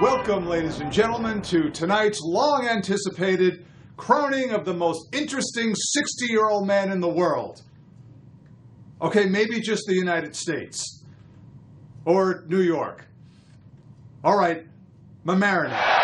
Welcome, ladies and gentlemen, to tonight's long-anticipated crowning of the most interesting 60-year-old man in the world. Okay, maybe just the United States. Or New York. All right, Mamaroneck.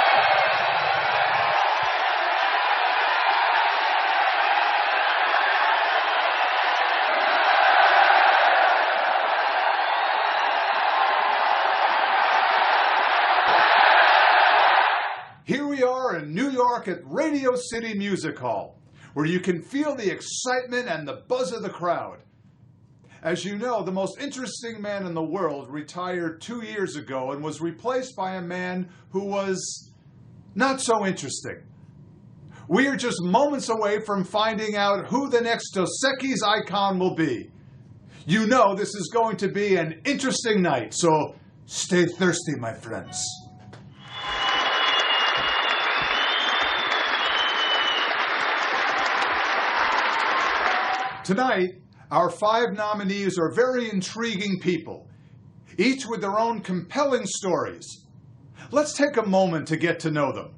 Here we are in New York at Radio City Music Hall, where you can feel the excitement and the buzz of the crowd. As you know, the most interesting man in the world retired 2 years ago and was replaced by a man who was not so interesting. We are just moments away from finding out who the next Dos Equis icon will be. You know this is going to be an interesting night, so stay thirsty, my friends. Tonight, our 5 nominees are very intriguing people, each with their own compelling stories. Let's take a moment to get to know them.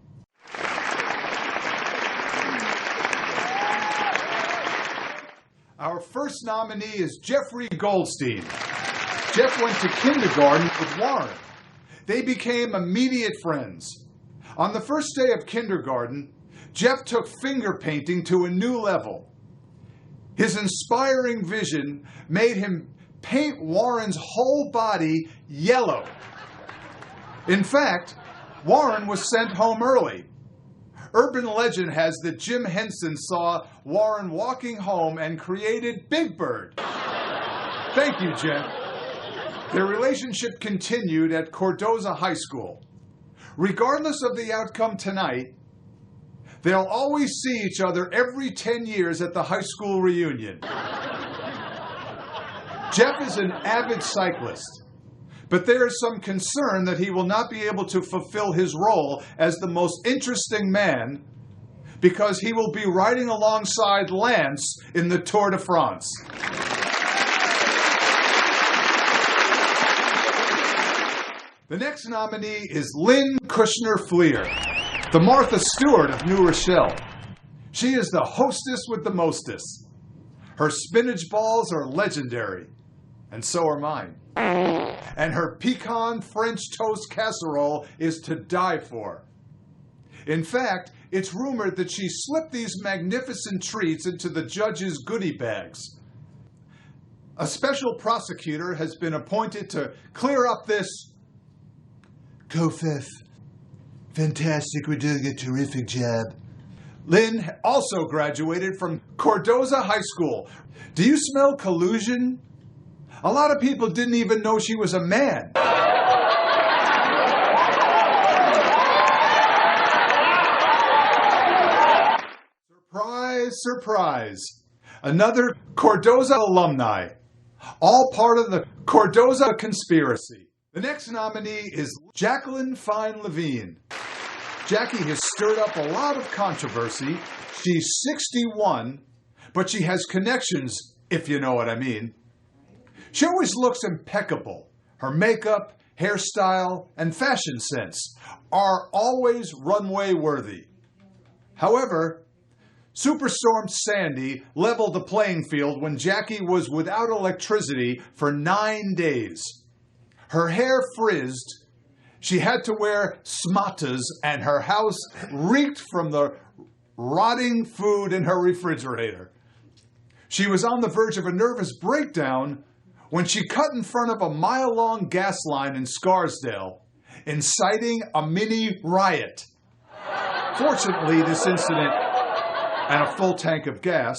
Our first nominee is Jeffrey Goldstein. Jeff went to kindergarten with Warren. They became immediate friends. On the first day of kindergarten, Jeff took finger painting to a new level. His inspiring vision made him paint Warren's whole body yellow. In fact, Warren was sent home early. Urban legend has that Jim Henson saw Warren walking home and created Big Bird. Thank you, Jim. Their relationship continued at Cardozo High School. Regardless of the outcome tonight, they'll always see each other every 10 years at the high school reunion. Jeff is an avid cyclist, but there is some concern that he will not be able to fulfill his role as the most interesting man because he will be riding alongside Lance in the Tour de France. The next nominee is Lynn Kushner-Fleer, the Martha Stewart of New Rochelle. She is the hostess with the mostest. Her spinach balls are legendary, and so are mine. And her pecan French toast casserole is to die for. In fact, it's rumored that she slipped these magnificent treats into the judges' goodie bags. A special prosecutor has been appointed to clear up this covfefe. Fantastic, we're doing a terrific job. Lynn also graduated from Cardozo High School. Do you smell collusion? A lot of people didn't even know she was a man. Surprise, surprise. Another Cardozo alumni. All part of the Cardozo conspiracy. The next nominee is Jacqueline Fine Levine. Jackie has stirred up a lot of controversy. She's 61, but she has connections, if you know what I mean. She always looks impeccable. Her makeup, hairstyle, and fashion sense are always runway worthy. However, Superstorm Sandy leveled the playing field when Jackie was without electricity for 9 days. Her hair frizzed, she had to wear smatas, and her house reeked from the rotting food in her refrigerator. She was on the verge of a nervous breakdown when she cut in front of a mile-long gas line in Scarsdale, inciting a mini riot. Fortunately, this incident and a full tank of gas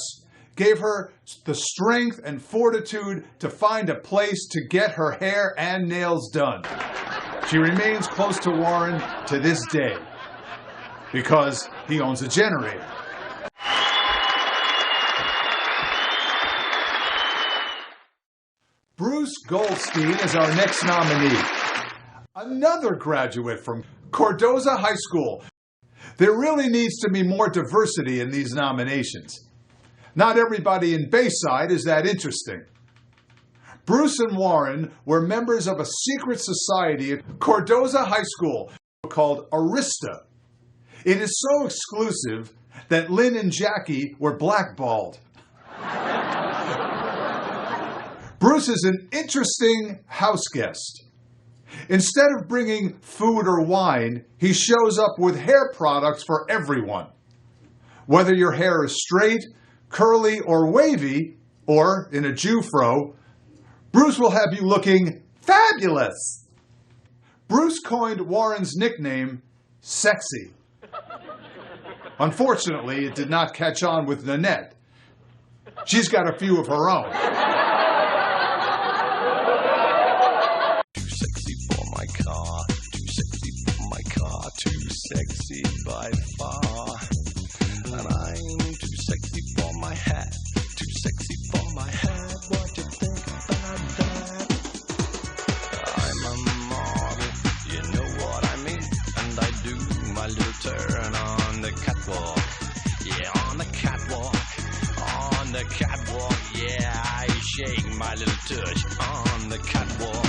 gave her the strength and fortitude to find a place to get her hair and nails done. She remains close to Warren to this day because he owns a generator. Bruce Goldstein is our next nominee. Another graduate from Cardozo High School. There really needs to be more diversity in these nominations. Not everybody in Bayside is that interesting. Bruce and Warren were members of a secret society at Cardozo High School called Arista. It is so exclusive that Lynn and Jackie were blackballed. Bruce is an interesting house guest. Instead of bringing food or wine, he shows up with hair products for everyone. Whether your hair is straight, curly, or wavy, or in a Jew-fro, Bruce will have you looking fabulous. Bruce coined Warren's nickname, Sexy. Unfortunately, it did not catch on with Nanette. She's got a few of her own. Too sexy for my car, too sexy for my car, too sexy by far. And I'm too sexy for my hat, too sexy for my hat. What do you think about that? I'm a model, you know what I mean. And I do my little turn on the catwalk. Yeah, on the catwalk. On the catwalk, yeah, I shake my little tush on the catwalk.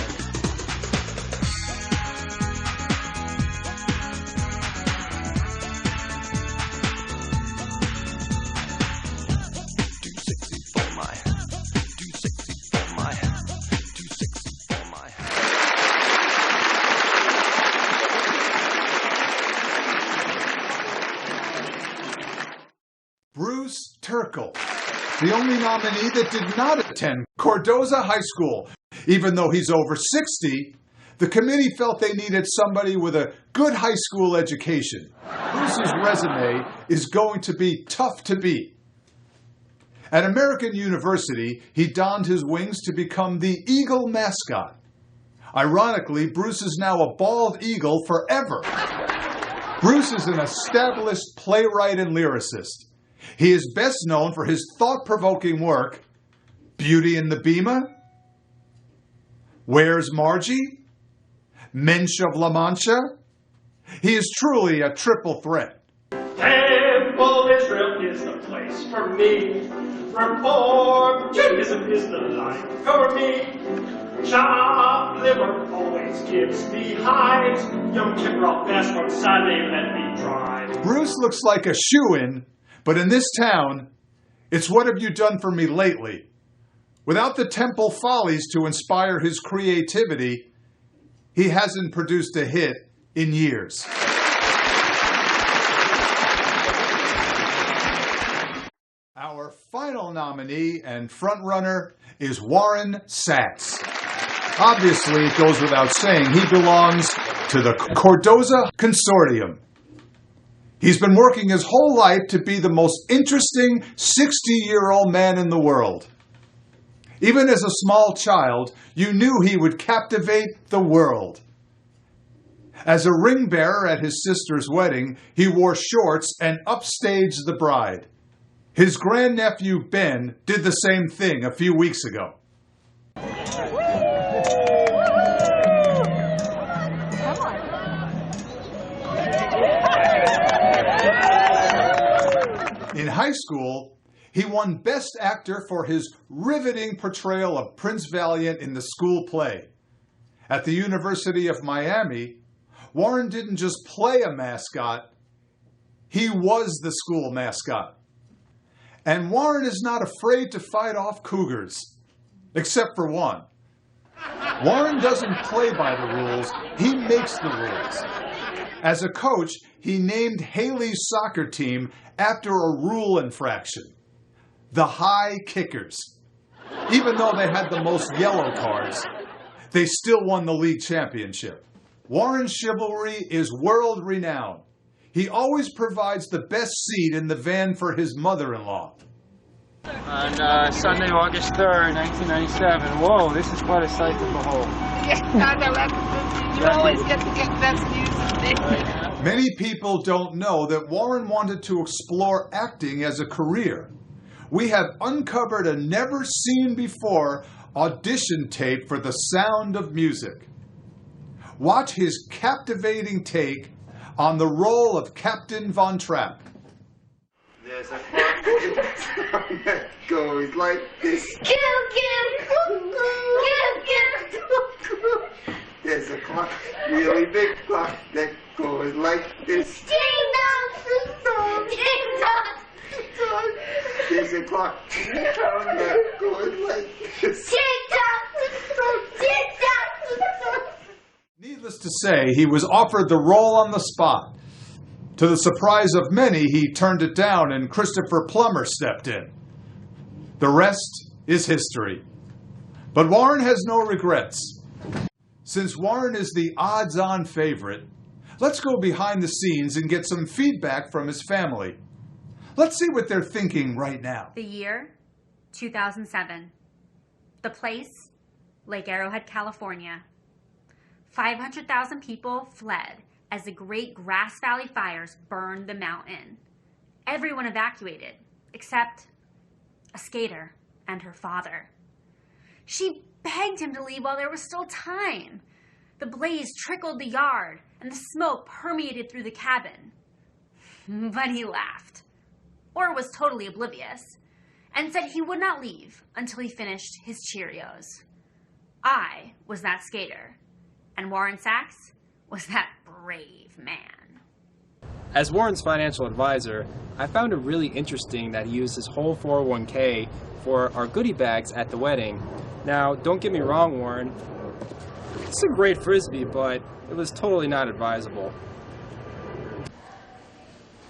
Too sexy for my, too sexy for my, too sexy for my. Bruce Terkel, the only nominee that did not attend Cardozo High School. Even though he's over 60, the committee felt they needed somebody with a good high school education. Bruce's resume is going to be tough to beat. At American University, he donned his wings to become the Eagle mascot. Ironically, Bruce is now a bald eagle forever. Bruce is an established playwright and lyricist. He is best known for his thought-provoking work, Beauty and the Beamer, Where's Margie?, Mensch of La Mancha. He is truly a triple threat. Temple Israel is the place for me. Reform Judaism is the life for me. Chopped liver always gives me hives. Yom Kippur I'll fast on Sunday, let me drive. Bruce looks like a shoo-in, but in this town, it's what have you done for me lately? Without the Temple Follies to inspire his creativity, he hasn't produced a hit in years. Our final nominee and frontrunner is Warren Sachs. Obviously, it goes without saying, he belongs to the Cardozo Consortium. He's been working his whole life to be the most interesting 60-year-old man in the world. Even as a small child, you knew he would captivate the world. As a ring bearer at his sister's wedding, he wore shorts and upstaged the bride. His grandnephew, Ben, did the same thing a few weeks ago. In high school, he won Best Actor for his riveting portrayal of Prince Valiant in the school play. At the University of Miami, Warren didn't just play a mascot, he was the school mascot. And Warren is not afraid to fight off cougars, except for one. Warren doesn't play by the rules, he makes the rules. As a coach, he named Haley's soccer team after a rule infraction, the high kickers. Even though they had the most yellow cards, they still won the league championship. Warren's chivalry is world-renowned. He always provides the best seat in the van for his mother-in-law. On Sunday, August 3rd, 1997. Whoa, this is quite a sight to behold. You always get the best news. Many people don't know that Warren wanted to explore acting as a career. We have uncovered a never-seen-before audition tape for The Sound of Music. Watch his captivating take on the role of Captain Von Trapp. There's a song that goes like this. There's a clock, really big clock that goes like this. Ding dong, ding dong, ding dong. There's a clock that goes like this. Tick tock, tick tock. Needless to say, he was offered the role on the spot. To the surprise of many, he turned it down and Christopher Plummer stepped in. The rest is history. But Warren has no regrets. Since Warren is the odds-on favorite, let's go behind the scenes and get some feedback from his family. Let's see what they're thinking right now. The year, 2007. The place, Lake Arrowhead, California. 500,000 people fled as the Great Grass Valley fires burned the mountain. Everyone evacuated, except a skater and her father. She begged him to leave while there was still time. The blaze trickled the yard, and the smoke permeated through the cabin. But he laughed, or was totally oblivious, and said he would not leave until he finished his Cheerios. I was that skater, and Warren Sachs was that brave man. As Warren's financial advisor, I found it really interesting that he used his whole 401k for our goodie bags at the wedding. Now, don't get me wrong, Warren. It's a great frisbee, but it was totally not advisable.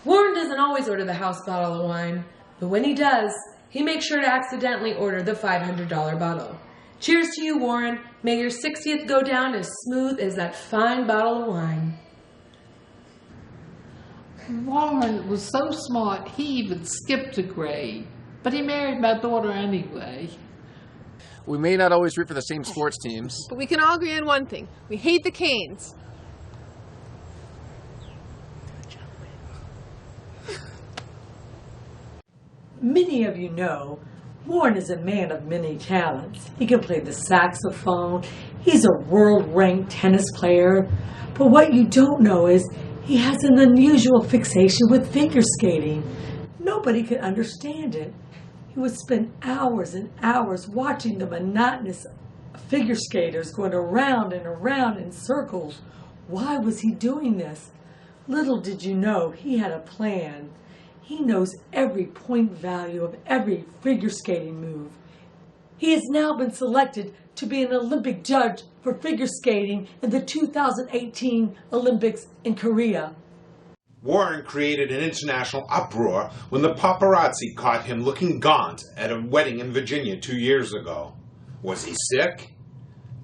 Warren doesn't always order the house bottle of wine, but when he does, he makes sure to accidentally order the $500 bottle. Cheers to you, Warren. May your 60th go down as smooth as that fine bottle of wine. Warren was so smart, he even skipped a grade. But he married my daughter anyway. We may not always root for the same sports teams, but we can all agree on one thing. We hate the Canes. Many of you know, Warren is a man of many talents. He can play the saxophone. He's a world-ranked tennis player. But what you don't know is he has an unusual fixation with figure skating. Nobody could understand it. He would spend hours and hours watching the monotonous figure skaters going around and around in circles. Why was he doing this? Little did you know he had a plan. He knows every point value of every figure skating move. He has now been selected to be an Olympic judge for figure skating in the 2018 Olympics in Korea. Warren created an international uproar when the paparazzi caught him looking gaunt at a wedding in Virginia 2 years ago. Was he sick?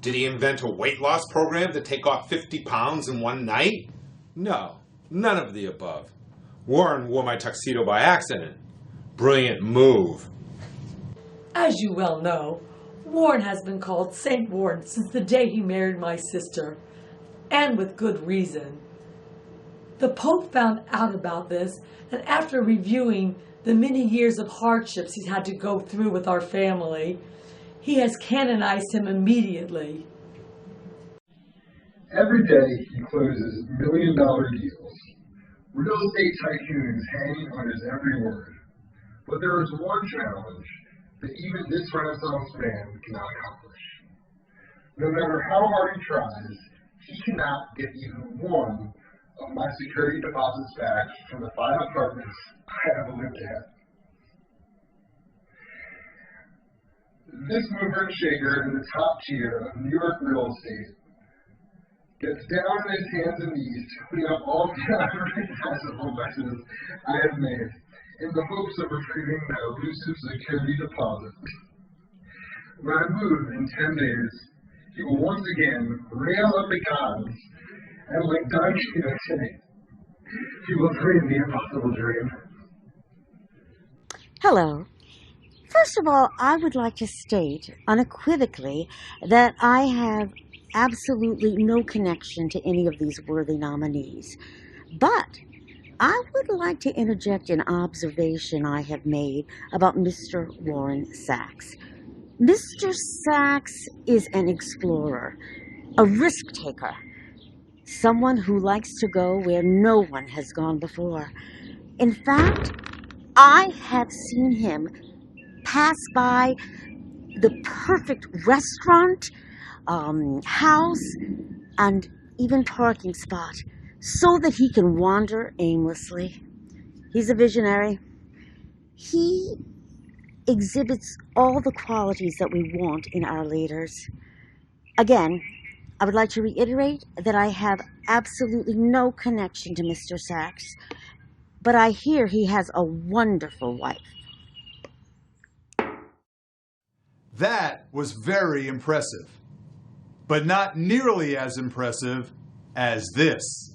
Did he invent a weight loss program to take off 50 pounds in one night? No, none of the above. Warren wore my tuxedo by accident. Brilliant move. As you well know, Warren has been called Saint Warren since the day he married my sister, and with good reason. The Pope found out about this, and after reviewing the many years of hardships he's had to go through with our family, he has canonized him immediately. Every day he closes million-dollar deals. Real estate tycoons hanging on his every word. But there is one challenge that even this Renaissance man cannot accomplish. No matter how hard he tries, he cannot get even one of my security deposits back from the 5 apartments I have lived at. This mover and shaker in the top tier of New York real estate gets down on his hands and knees to clean up all the unrecognizable messes I have made in the hopes of retrieving that elusive security deposit. When I move in 10 days, he will once again rail up the gods, and like Don Quixote, he will dream the impossible dream. Hello. First of all, I would like to state unequivocally that I have absolutely no connection to any of these worthy nominees. But I would like to interject an observation I have made about Mr. Warren Sachs. Mr. Sachs is an explorer, a risk taker, someone who likes to go where no one has gone before. In fact, I have seen him pass by the perfect restaurant, house, and even parking spot so that he can wander aimlessly. He's a visionary. He exhibits all the qualities that we want in our leaders. Again, I would like to reiterate that I have absolutely no connection to Mr. Sachs, but I hear he has a wonderful wife. That was very impressive, but not nearly as impressive as this.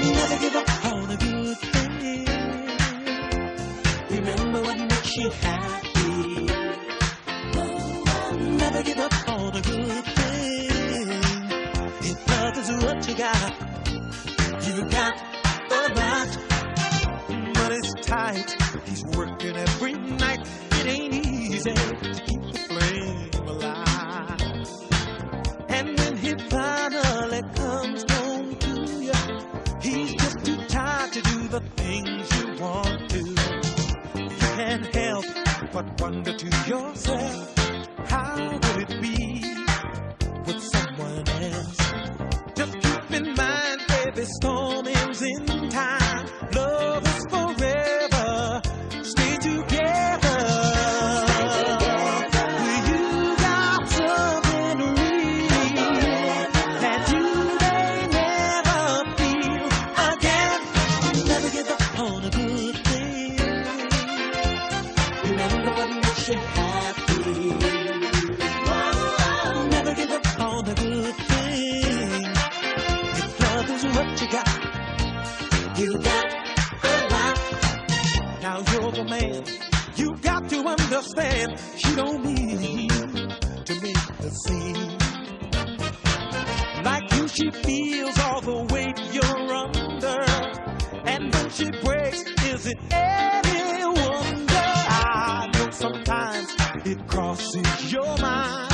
Never give up on a good thing. Remember what makes you happy. Never give up on a good thing. If love is what you got a lot. Money's tight. He's working every night. It ain't easy to keep the flame alive. And when he finally comes home to you, he's just too tired to do the things you want to. You can't help but wonder to yourself, how would it be with someone else? Just keep in mind, every storm ends in time. Love is forever. Stay together. You got something real that you may never feel again. Never give up on a good thing. Remember what makes you happy. Never give up on a good thing. If love is what you got a lot. Now you're the man. You got to understand. She don't mean to make the scene. Like you, she feels all the weight you're under. And when she breaks, is it any wonder? I know sometimes it crosses your mind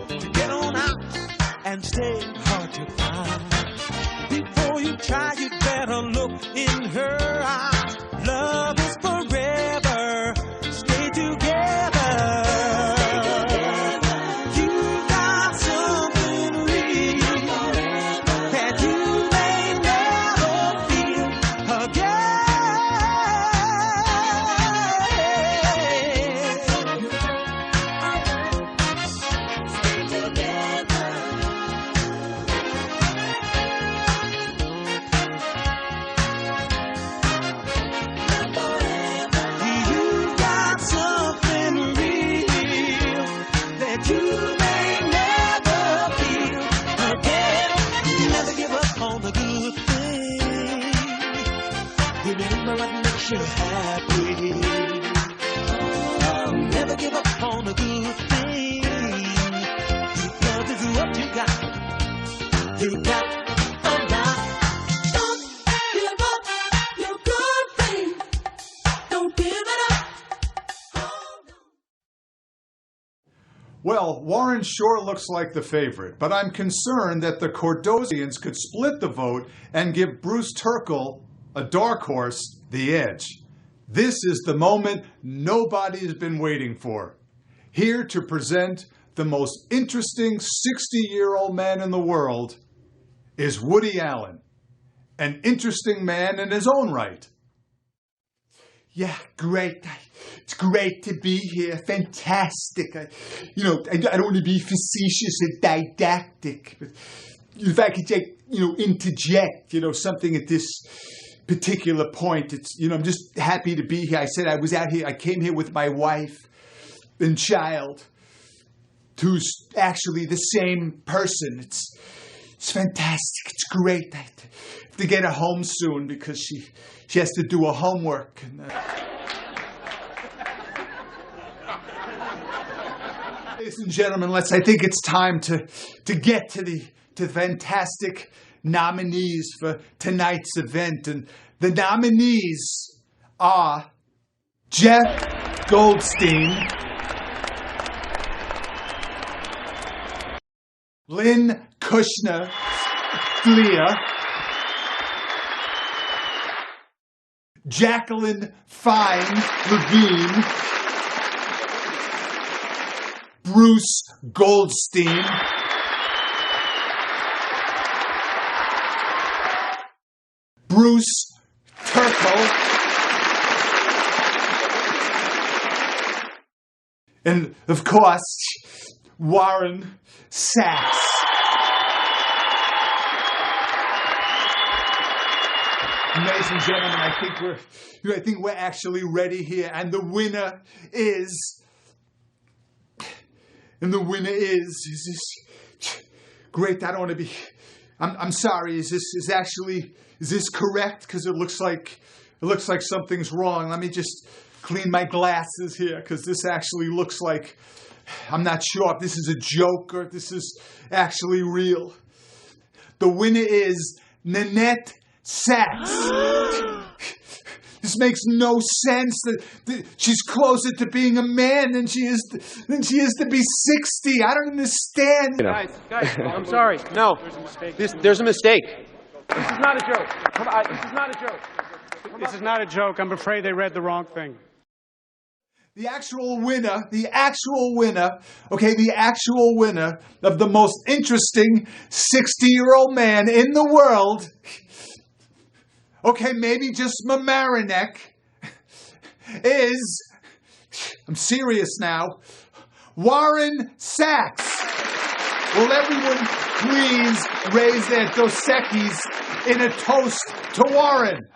to get on out and stay hard to find. Before you try, you'd better look in her eyes. Love is forever. Stay together. You got something real that you may never feel again. Stay together. You got something real that you may never feel again. Never give up on the good thing. Remember what makes you happy. Never give up on the good thing. If love is what you got a lot. Don't give up your good thing. Don't give it up. Well, Warren sure looks like the favorite, but I'm concerned that the Cordosians could split the vote and give Bruce Turkle, a dark horse, the edge. This is the moment nobody has been waiting for. Here to present the most interesting 60-year-old man in the world is Woody Allen, an interesting man in his own right. Yeah, great. It's great to be here. Fantastic. I don't want to be facetious and didactic, but if I could interject, something at this particular point, I'm just happy to be here. I said I came here with my wife and child, who's actually the same person. It's fantastic. It's great. I have to get her home soon because she has to do her homework. Ladies and gentlemen, I think it's time to get to the fantastic nominees for tonight's event. And the nominees are Jeff Goldstein, Lynn Kushner, Leah, Jacqueline Fine Levine, Bruce Goldstein, Bruce Turco, and of course, Warren Sachs. Ladies and gentlemen, I think we're actually ready here, and the winner is great. I don't want to be. I'm sorry. Is this correct? Because it looks like something's wrong. Let me just clean my glasses here, because this actually looks like, I'm not sure if this is a joke or if this is actually real. The winner is Nanette Sachs. This makes no sense. That she's closer to being a man than she is to be 60. I don't understand. Guys, I'm sorry. No, there's a mistake. This is not a joke. Come on, this is not a joke. This is not a joke. I'm afraid they read the wrong thing. The actual winner of the most interesting 60-year-old man in the world, okay, maybe just Mamaroneck, is, I'm serious now, Warren Sachs. Will everyone please raise their Dos Equis in a toast to Warren?